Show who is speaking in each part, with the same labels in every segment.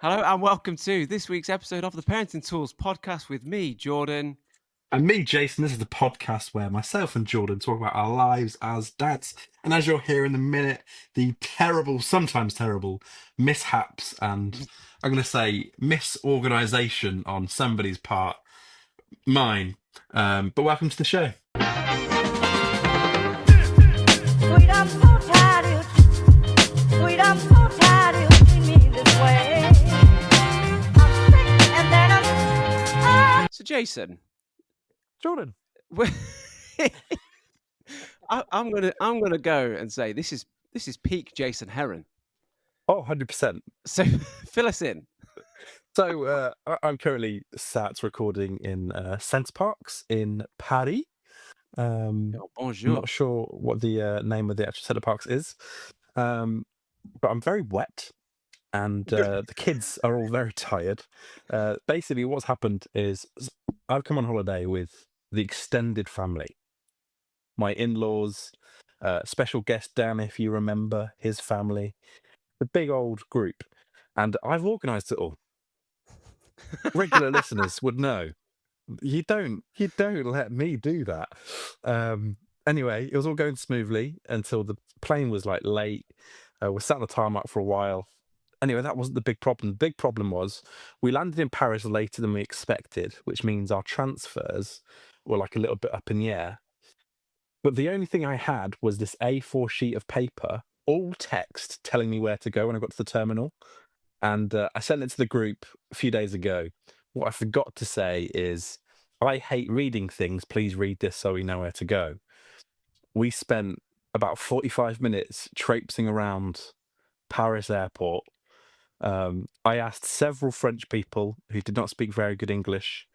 Speaker 1: Hello and welcome to this week's episode of the Parenting Tools podcast with me, Jordan.
Speaker 2: And me, Jason. This is the podcast where myself and Jordan talk about our lives as dads. And as you'll hear in a minute, the terrible, sometimes terrible, mishaps and I'm going to say misorganisation on somebody's part, mine. But welcome to the show.
Speaker 3: Sweet, I'm so tired of you. Sweet, I'm so tired of you treating me this way. I'm sick and then
Speaker 1: So, Jason,
Speaker 2: Jordan.
Speaker 1: I'm gonna go and say this is peak Jason Heron.
Speaker 2: Oh, 100%.
Speaker 1: So, fill us in.
Speaker 2: So I'm currently sat recording in Centre Parks in Paris. I'm
Speaker 1: Bonjour.
Speaker 2: not sure what the name of the actual Centre Parks is, but I'm very wet, and the kids are all very tired. Basically, what's happened is I've come on holiday with the extended family, my in-laws, special guest Dan, if you remember, his family, the big old group, and I've organised it all. Regular listeners would know. You don't let me do that. Anyway, it was all going smoothly until the plane was like late. We sat on the tarmac for a while. Anyway, that wasn't the big problem. The big problem was we landed in Paris later than we expected, which means our transfers were like a little bit up in the air. But the only thing I had was this A4 sheet of paper, all text telling me where to go when I got to the terminal. And I sent it to the group a few days ago. What I forgot to say is, I hate reading things. Please read this so we know where to go. We spent about 45 minutes traipsing around Paris airport. I asked several French people who did not speak very good English.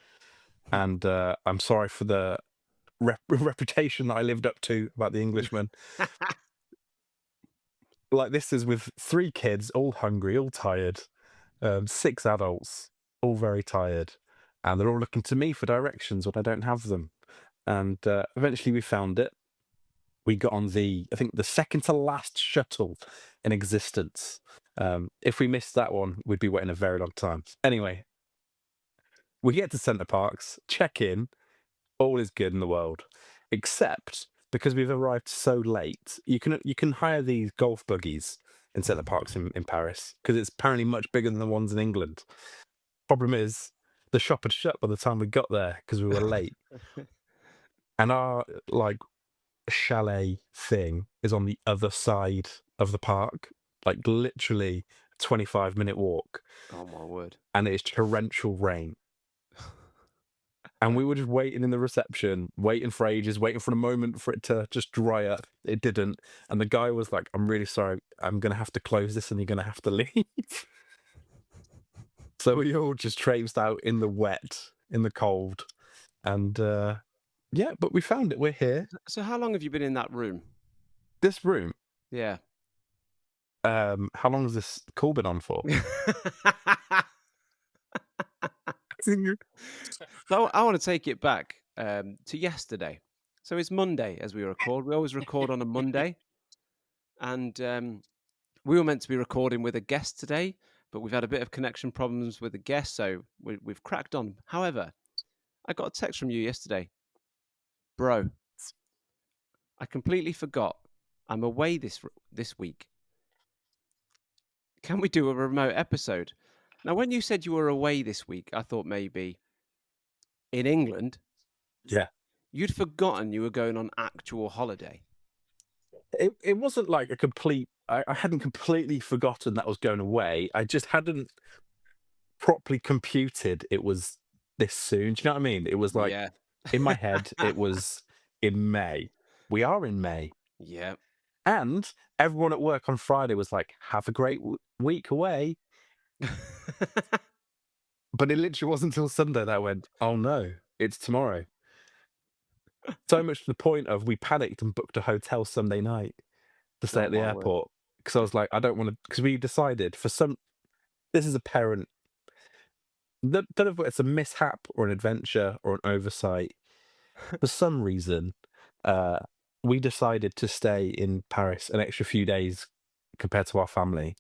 Speaker 2: And I'm sorry for the reputation that I lived up to about the Englishman. Like, this is with 3 kids, all hungry, all tired, 6 adults, all very tired, and they're all looking to me for directions when I don't have them. And eventually we found it. We got on I think the second to last shuttle in existence. If we missed that one, we'd be waiting a very long time. Anyway, we get to Centre Parks, check in, all is good in the world, except because we've arrived so late. You can hire these golf buggies in Centre Parks in Paris because it's apparently much bigger than the ones in England. Problem is, the shop had shut by the time we got there because we were late. And our chalet thing is on the other side of the park, like literally a 25-minute walk.
Speaker 1: Oh my word!
Speaker 2: And it's torrential rain. And we were just waiting in the reception, waiting for ages, waiting for a moment for it to just dry up. It didn't. And the guy was like, I'm really sorry. I'm going to have to close this and you're going to have to leave. So we all just traipsed out in the wet, in the cold. And yeah, but we found it. We're here.
Speaker 1: So, how long have you been in that room?
Speaker 2: This room.
Speaker 1: Yeah.
Speaker 2: How long has this call been on for?
Speaker 1: So I want to take it back to yesterday. So it's Monday as we record. We always record on a Monday. And we were meant to be recording with a guest today, but we've had a bit of connection problems with the guest, so we've cracked on. However, I got a text from you yesterday. Bro, I completely forgot. I'm away this week. Can we do a remote episode? Now, when you said you were away this week, I thought maybe in England.
Speaker 2: Yeah.
Speaker 1: You'd forgotten you were going on actual holiday.
Speaker 2: It wasn't like a complete... I hadn't completely forgotten that I was going away. I just hadn't properly computed it was this soon. Do you know what I mean? It was like,
Speaker 1: Yeah.
Speaker 2: in my head, it was in May. We are in May.
Speaker 1: Yeah.
Speaker 2: And everyone at work on Friday was like, have a great week away. But it literally wasn't until Sunday that I went, oh no, it's tomorrow. So much to the point of we panicked and booked a hotel Sunday night to stay at the airport. Because I was like, I don't want to... Because we decided this is a parent... Don't know if it's a mishap or an adventure or an oversight. For some reason, we decided to stay in Paris an extra few days compared to our family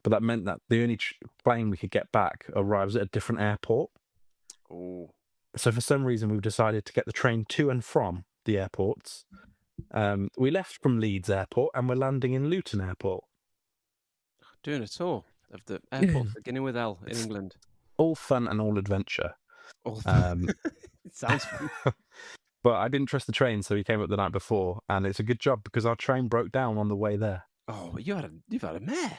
Speaker 2: but that meant that the only plane we could get back arrives at a different airport.
Speaker 1: Oh,
Speaker 2: So for some reason, we've decided to get the train to and from the airports. We left from Leeds Airport and we're landing in Luton Airport.
Speaker 1: doing a tour of the airports beginning with L in
Speaker 2: It's
Speaker 1: England.
Speaker 2: all fun and all adventure.
Speaker 1: All
Speaker 2: Um,
Speaker 1: it sounds fun.
Speaker 2: but I didn't trust the train, so we came up the night before, and it's a good job because our train broke down on the way there.
Speaker 1: Oh, you've had a mare.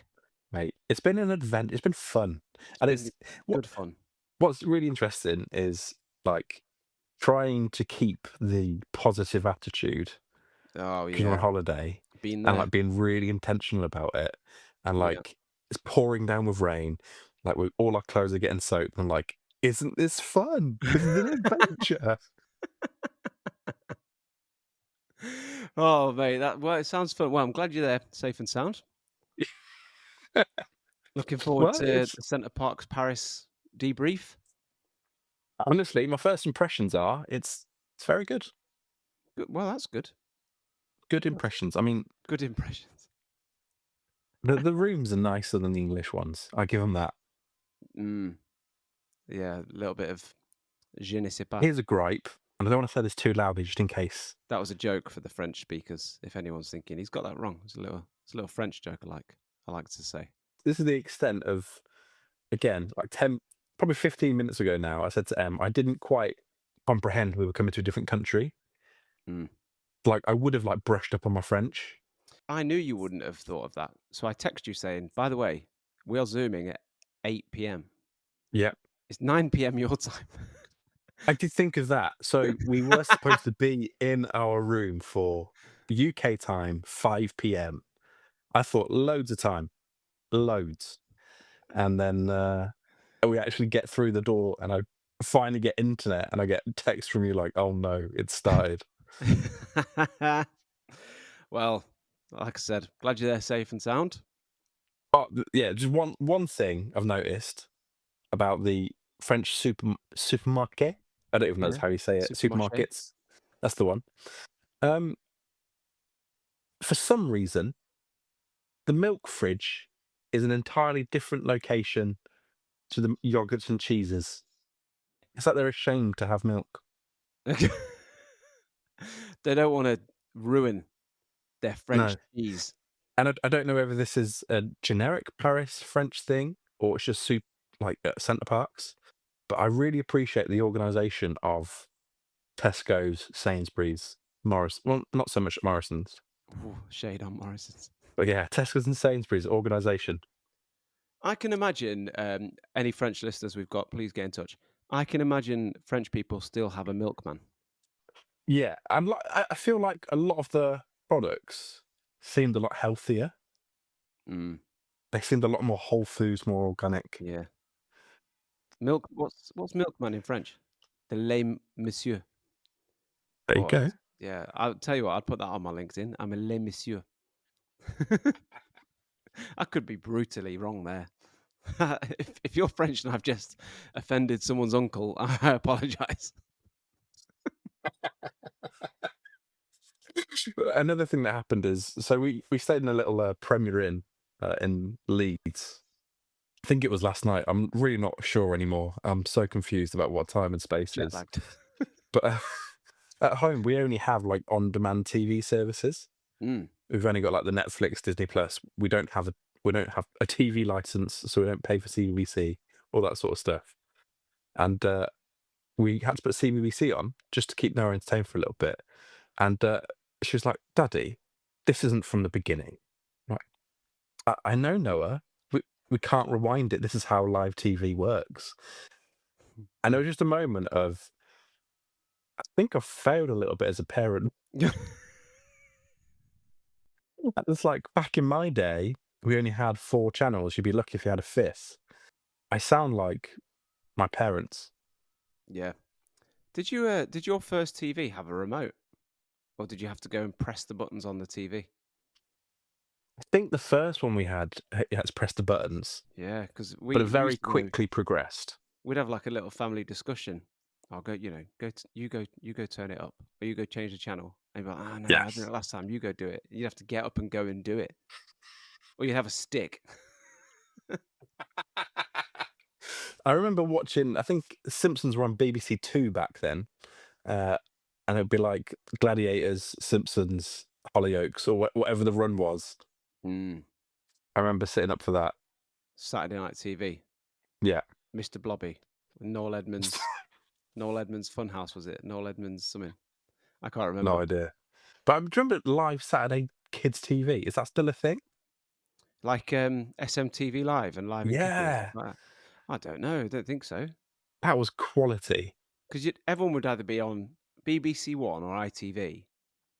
Speaker 2: Mate, it's been an adventure. It's been fun, and
Speaker 1: Been good fun.
Speaker 2: what's really interesting is like trying to keep the positive attitude
Speaker 1: Oh
Speaker 2: because you're on
Speaker 1: yeah,
Speaker 2: holiday
Speaker 1: been
Speaker 2: and
Speaker 1: there.
Speaker 2: like being really intentional about it, and
Speaker 1: Yeah.
Speaker 2: like it's pouring down with rain, like all our clothes are getting soaked, and like, isn't this fun? This is an adventure.
Speaker 1: Oh mate, it sounds fun. Well, I'm glad you're there, safe and sound. Looking forward
Speaker 2: Well,
Speaker 1: to
Speaker 2: it's
Speaker 1: the Centre Parks Paris debrief.
Speaker 2: honestly my first impressions are it's very good.
Speaker 1: Well, that's good.
Speaker 2: Good impressions. I mean,
Speaker 1: Good impressions.
Speaker 2: the rooms are nicer than the English ones. I give them that.
Speaker 1: Yeah, a little bit of je ne sais pas.
Speaker 2: Here's a gripe, and I don't want to say this too loudly, just in case.
Speaker 1: That was a joke for the French speakers. If anyone's thinking he's got that wrong, it's a little French joke I like to say.
Speaker 2: This is the extent of, again, like 10, probably 15 minutes ago now, I said to Em, I didn't quite comprehend we were coming to a different country.
Speaker 1: Mm.
Speaker 2: Like, I would have like brushed up on my French.
Speaker 1: I knew you wouldn't have thought of that, so I text you saying, "By the way, we are zooming at 8 p.m.
Speaker 2: Yeah.
Speaker 1: It's 9 p.m. your time."
Speaker 2: I did think of that. So we were supposed to be in our room for UK time, 5 p.m. I thought loads of time, loads. And then we actually get through the door and I finally get internet and I get a text from you like, oh no, it started.
Speaker 1: Well, like I said, glad you're there safe and sound.
Speaker 2: Oh, yeah, just one thing I've noticed about the French supermarket. I don't even know
Speaker 1: Yeah.
Speaker 2: how you say it.
Speaker 1: Supermarché.
Speaker 2: Supermarkets. That's the one. For some reason, the milk fridge is an entirely different location to the yogurts and cheeses. It's like they're ashamed to have milk.
Speaker 1: They don't want to ruin their French
Speaker 2: No.
Speaker 1: cheese.
Speaker 2: And I don't know whether this is a generic Paris French thing or it's just like at Centre Parks, but I really appreciate the organisation of Tesco's, Sainsbury's, Morris. Well, not so much at Morrison's,
Speaker 1: Ooh, shade on Morrison's.
Speaker 2: but yeah, Tesco's and Sainsbury's organisation.
Speaker 1: I can imagine any French listeners we've got, please get in touch. I can imagine French people still have a milkman.
Speaker 2: Yeah, and I feel like a lot of the products seemed a lot healthier.
Speaker 1: Mm,
Speaker 2: They seemed a lot more whole foods, more organic.
Speaker 1: yeah. Milk. What's milkman in French? The lait monsieur.
Speaker 2: There you
Speaker 1: Or,
Speaker 2: go.
Speaker 1: yeah, I'll tell you what. I'd put that on my LinkedIn. I'm a lait monsieur. I could be brutally wrong there. If you're French and I've just offended someone's uncle, I apologise.
Speaker 2: Another thing that happened is, so we stayed in a little Premier Inn in Leeds. I think it was last night. I'm really not sure anymore. I'm so confused about what time and space
Speaker 1: Jet
Speaker 2: is.
Speaker 1: lagged.
Speaker 2: But at home, we only have like on-demand TV services.
Speaker 1: Mm.
Speaker 2: We've only got like the Netflix, Disney Plus. We don't have a TV license, so we don't pay for CBBC, all that sort of stuff. And we had to put CBBC on just to keep Noah entertained for a little bit. And she was like, "Daddy, this isn't from the beginning." Right? I know, Noah. We can't rewind it. This is how live TV works. And it was just a moment of, I think I've failed a little bit as a parent. It's like back in my day, we only had 4 channels. You'd be lucky if you had a 5th. I sound like my parents.
Speaker 1: Yeah. Did your first TV have a remote, or did you have to go and press the buttons on the TV?
Speaker 2: I think the first one we had, you had to press the buttons,
Speaker 1: Yeah, because
Speaker 2: but it very quickly progressed.
Speaker 1: We'd have like a little family discussion. I'll go, you go turn it up, or you go change the channel. And you'd be like, oh no, I
Speaker 2: Yes.
Speaker 1: did it last time. You go do it. You'd have to get up and go and do it, or you'd have a stick.
Speaker 2: I remember watching. I think Simpsons were on BBC Two back then, uh, and it'd be like Gladiators, Simpsons, Hollyoaks, or whatever the run was.
Speaker 1: Mm.
Speaker 2: I remember sitting up for that.
Speaker 1: Saturday night TV.
Speaker 2: Yeah,
Speaker 1: Mr. Blobby. Noel Edmonds. Noel Edmonds Funhouse, was it? Noel Edmonds something. I can't
Speaker 2: no
Speaker 1: remember.
Speaker 2: idea. But I remember live Saturday kids TV. Is that still a thing?
Speaker 1: Like SMTV Live and Live and Kicking and stuff
Speaker 2: Yeah,
Speaker 1: like that. I don't know. I don't think so.
Speaker 2: that was quality.
Speaker 1: Because everyone would either be on BBC One or ITV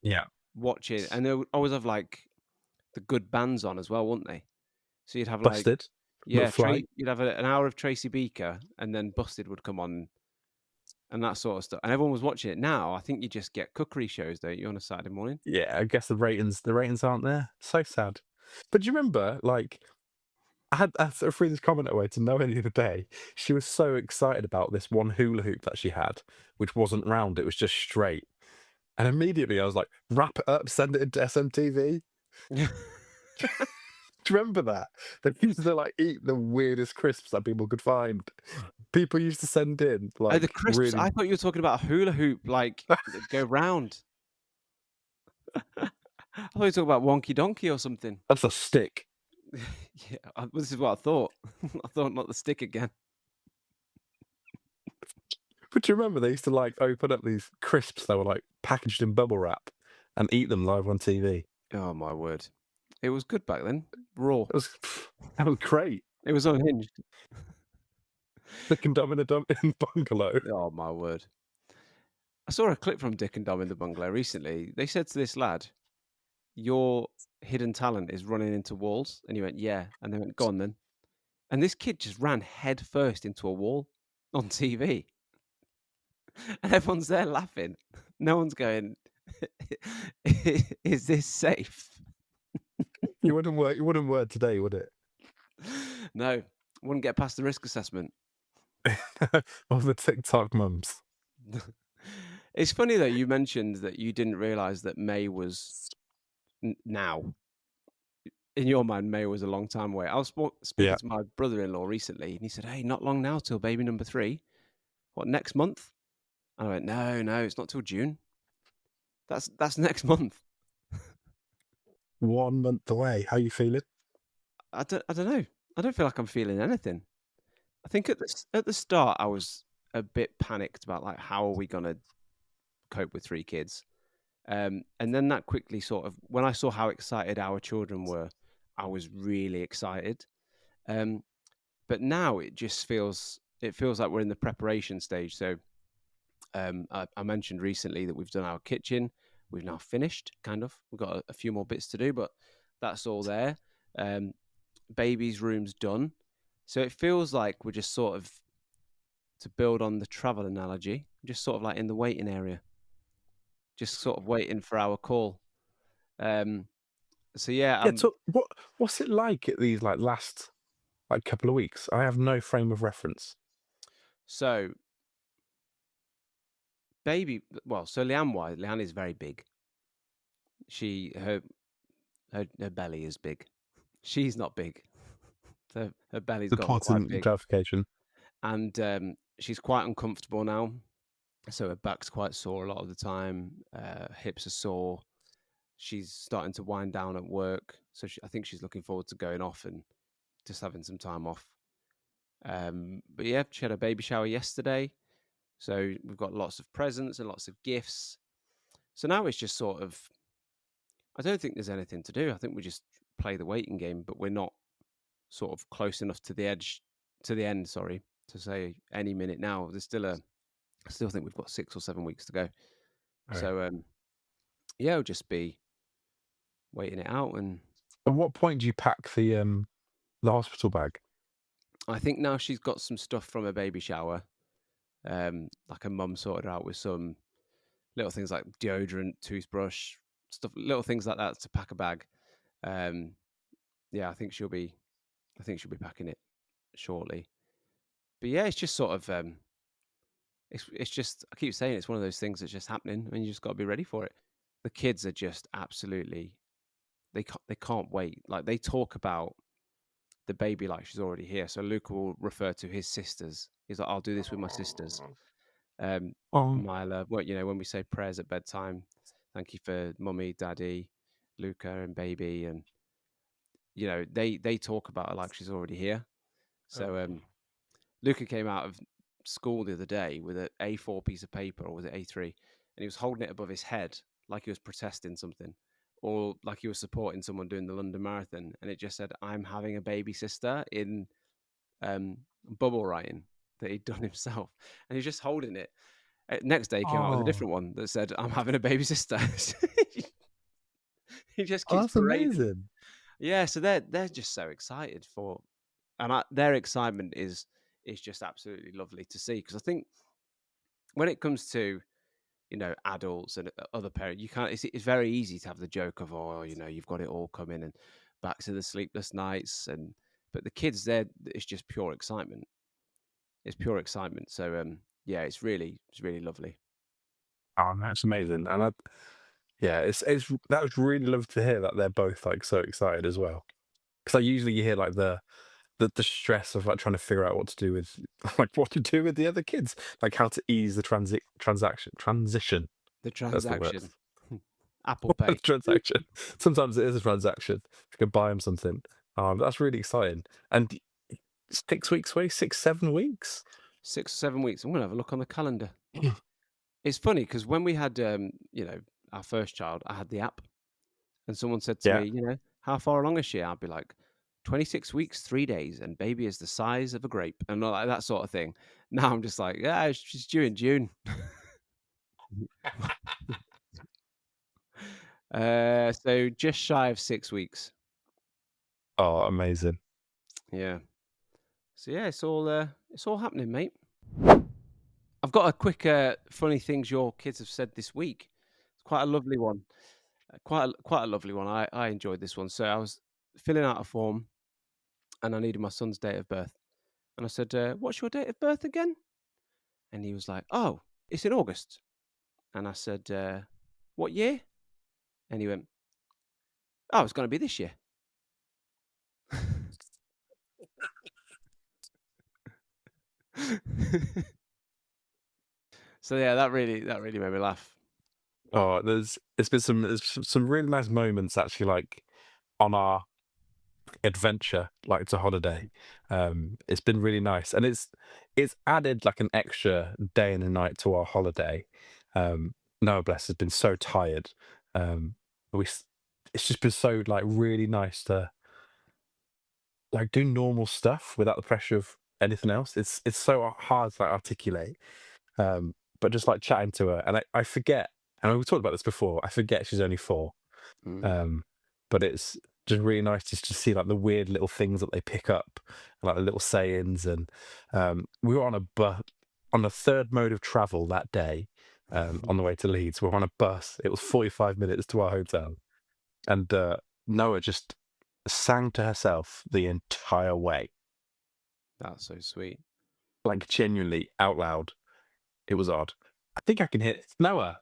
Speaker 2: Yeah,
Speaker 1: watching, and they would always have like the good bands on as well, wouldn't they? So you'd have like,
Speaker 2: Busted,
Speaker 1: yeah,
Speaker 2: McFly.
Speaker 1: you'd have an hour of Tracy Beaker, and then Busted would come on and that sort of stuff. And everyone was watching it. Now I think you just get cookery shows, don't you, on a Saturday morning?
Speaker 2: Yeah, I guess the ratings aren't there. So sad. But do you remember, like, I sort of threw this comment away to Noah the other day. She was so excited about this one hula hoop that she had, which wasn't round, it was just straight. And immediately I was like, wrap it up, send it into SMTV. Do you remember that? They used to like eat the weirdest crisps that people could find. People used to send in
Speaker 1: Oh,
Speaker 2: like
Speaker 1: the crisps.
Speaker 2: really
Speaker 1: I thought you were talking about a hula hoop, like that go round. I thought you were talking about Wonky Donkey or something.
Speaker 2: that's a stick.
Speaker 1: Yeah, this is what I thought. I thought not the stick again.
Speaker 2: But do you remember they used to like open up these crisps that were like packaged in bubble wrap and eat them live on TV?
Speaker 1: Oh my word. It was good back then. Raw.
Speaker 2: That was great.
Speaker 1: It was unhinged.
Speaker 2: Dick and Dumb in a bungalow.
Speaker 1: Oh my word. I saw a clip from Dick and Dom in the bungalow recently. They said to this lad, "Your hidden talent is running into walls." And he went, "Yeah." And they went, "Go on then." And this kid just ran head first into a wall on TV. And everyone's there laughing. No one's going, "Is this safe?"
Speaker 2: You wouldn't work. You wouldn't work today, would it?
Speaker 1: No, wouldn't get past the risk assessment.
Speaker 2: Of the TikTok mums.
Speaker 1: It's funny though, you mentioned that you didn't realize that May was now. In your mind, May was a long time away. I was speaking
Speaker 2: Yeah.
Speaker 1: to my brother-in-law recently, and he said, "Hey, not long now till baby number 3. What, next month?" And I went, "No, it's not till June. That's next month."
Speaker 2: 1 month away. How you feeling?
Speaker 1: I don't know. I don't feel like I'm feeling anything. I think at the start, I was a bit panicked about like how are we gonna cope with 3 kids, and then that quickly sort of when I saw how excited our children were, I was really excited. But now it feels like we're in the preparation stage. So I mentioned recently that we've done our kitchen. We've now finished, kind of. We've got a few more bits to do, but that's all there. Baby's room's done. So it feels like we're just sort of, to build on the travel analogy, just sort of like in the waiting area, just sort of waiting for our call. So yeah,
Speaker 2: Yeah. So what's it like at these like last like couple of weeks? I have no frame of reference.
Speaker 1: so baby, well, so Leanne is very big. Her belly is big. She's not big. So her belly's gotten quite
Speaker 2: Important
Speaker 1: big,
Speaker 2: clarification.
Speaker 1: and she's quite uncomfortable now. So her back's quite sore a lot of the time. Hips are sore. She's starting to wind down at work, so I think she's looking forward to going off and just having some time off. But yeah, she had a baby shower yesterday, so we've got lots of presents and lots of gifts. So now it's just sort of, I don't think there's anything to do. I think we just play the waiting game, but we're not sort of close enough to the end, sorry, to say any minute now. I still think we've got 6 or 7 weeks to go.
Speaker 2: Right.
Speaker 1: So yeah, it'll just be waiting it out. And
Speaker 2: At what point do you pack the hospital bag?
Speaker 1: I think now she's got some stuff from her baby shower. Like her mum sorted out with some little things like deodorant, toothbrush, stuff, little things like that to pack a bag. Yeah, I think she'll be packing it shortly. But yeah, it's just sort of it's just, I keep saying it's one of those things that's just happening, and you just got to be ready for it. The kids are just absolutely, they can't wait. Like they talk about the baby like she's already here. So Luca will refer to his sisters. He's like, I'll do this with my sisters.
Speaker 2: Oh,
Speaker 1: Mila, when we say prayers at bedtime, thank you for mummy, daddy, Luca, and baby, and they talk about her like she's already here. So Luca came out of school the other day with an A4 piece of paper, or was it A3, and he was holding it above his head like he was protesting something, or like he was supporting someone doing the London Marathon, and it just said, "I'm having a baby sister," in bubble writing that he'd done himself, and he was just holding it. Next day, he came out with a
Speaker 2: oh,
Speaker 1: different one that said, "I'm having a baby sister." He just keeps
Speaker 2: that's
Speaker 1: parading.
Speaker 2: amazing.
Speaker 1: Yeah, so they're just so excited their excitement is just absolutely lovely to see, because I think when it comes to adults and other parents, you can't. It's very easy to have the joke of, oh, you've got it all coming, and back to the sleepless nights, but the kids, it's just pure excitement. It's pure excitement. So yeah, it's really lovely.
Speaker 2: Oh, that's amazing. And yeah, it's that was really lovely to hear that they're both like so excited as well. Because I usually you hear like the stress of like trying to figure out what to do with like what to do with the other kids, like how to ease the transition.
Speaker 1: The
Speaker 2: That's the word.
Speaker 1: transaction, Apple Pay.
Speaker 2: Transaction. Sometimes it is a transaction. You can buy them something. That's really exciting. And 6 weeks away, 6, 7 weeks.
Speaker 1: 6 or 7 weeks. I'm gonna have a look on the calendar. It's funny because when we had our first child, I had the app, and someone said to
Speaker 2: Yeah.
Speaker 1: me, how far along is she? I'd be like, 26 weeks, 3 days, and baby is the size of a grape, and all like that sort of thing. Now I'm just like, yeah, she's due in June. So just shy of 6 weeks.
Speaker 2: Oh, amazing.
Speaker 1: Yeah. So yeah, it's all happening, mate. I've got a quick funny things your kids have said this week. It's quite a lovely one. Quite a lovely one. I enjoyed this one. So I was filling out a form, and I needed my son's date of birth. And I said, "What's your date of birth again?" And he was like, "Oh, it's in August." And I said, "What year?" And he went, "Oh, it's going to be this year." So yeah, that really made me laugh.
Speaker 2: Oh, there's some really nice moments actually, like on our adventure, like to holiday. It's been really nice, and it's added like an extra day and a night to our holiday. Noah bless has been so tired. Um, we s- it's just been so like really nice to like do normal stuff without the pressure of anything else. It's so hard to like articulate. But just like chatting to her, and I forget. And we talked about this before. I forget she's only 4.
Speaker 1: Mm.
Speaker 2: But it's just really nice just to see like the weird little things that they pick up, like the little sayings. And we were on a bus on the third mode of travel that day. On the way to Leeds, we we're on a bus. It was 45 minutes to our hotel, and Noah just sang to herself the entire way,
Speaker 1: That's so sweet.
Speaker 2: like genuinely out loud. It was odd. I think I can hear Noah.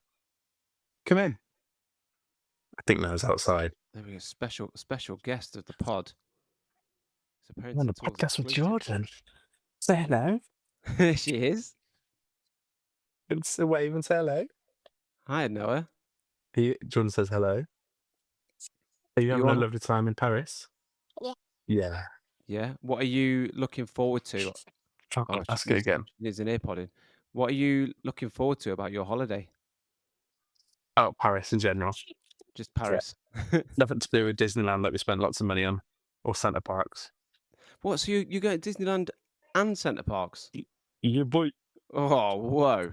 Speaker 2: Come in. I think Noah's outside.
Speaker 1: There we go. Special guest of the pod. It's a
Speaker 2: I'm on
Speaker 1: parenting
Speaker 2: the
Speaker 1: tools
Speaker 2: podcast with
Speaker 1: exclusive.
Speaker 2: Jordan. Say hello.
Speaker 1: There she is.
Speaker 2: It's a wave and say hello.
Speaker 1: Hi, Noah.
Speaker 2: Jordan says hello. Are you
Speaker 1: You
Speaker 2: having a
Speaker 1: on?
Speaker 2: lovely time in Paris? Yeah.
Speaker 1: Yeah. What are you looking forward to? Oh,
Speaker 2: Chocolate.
Speaker 1: she
Speaker 2: Ask it
Speaker 1: needs,
Speaker 2: again.
Speaker 1: she needs an ear pod in. What are you looking forward to about your holiday?
Speaker 2: Oh, Paris in general.
Speaker 1: Just
Speaker 2: Yeah.
Speaker 1: Paris.
Speaker 2: Nothing to do with Disneyland that we spent lots of money on, or Centre Parks.
Speaker 1: What? So you go to Disneyland and Centre Parks?
Speaker 2: Yeah, boy.
Speaker 1: Oh, whoa.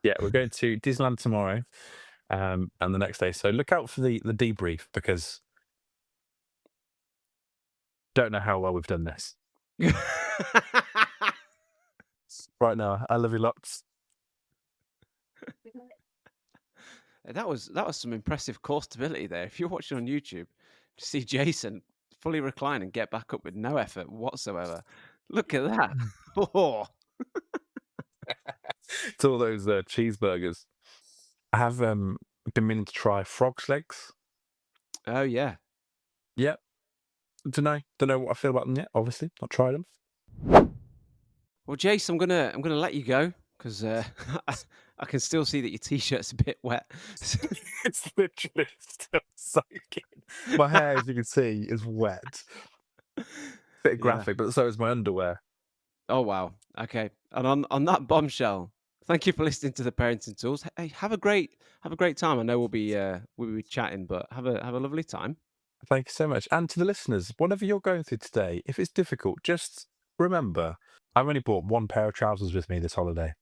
Speaker 2: Yeah, we're going to Disneyland tomorrow, and the next day. So look out for the debrief, because don't know how well we've done this. Right now, I love you lots.
Speaker 1: That was some impressive core stability there. If you're watching on YouTube, to see Jason fully recline and get back up with no effort whatsoever. Look at that. Oh,
Speaker 2: It's all those cheeseburgers. I have been meaning to try frog's legs.
Speaker 1: oh yeah.
Speaker 2: Yep. Don't know what I feel about them yet. Obviously, not tried them.
Speaker 1: Well, Jace, I'm gonna let you go because I can still see that your t-shirt's a bit wet.
Speaker 2: It's literally still soaking. My hair, as you can see, is wet. Bit
Speaker 1: Yeah.
Speaker 2: graphic, but so is my underwear.
Speaker 1: Oh wow. Okay. And on that bombshell, thank you for listening to the Parenting Tools. Hey, have a great time. I know we'll be chatting, but have a lovely time.
Speaker 2: Thank you so much. And to the listeners, whatever you're going through today, if it's difficult, just remember, I've only brought one pair of trousers with me this holiday.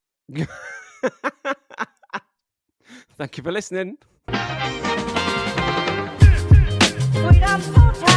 Speaker 1: Thank you for listening.
Speaker 3: Sweet, I'm so tired.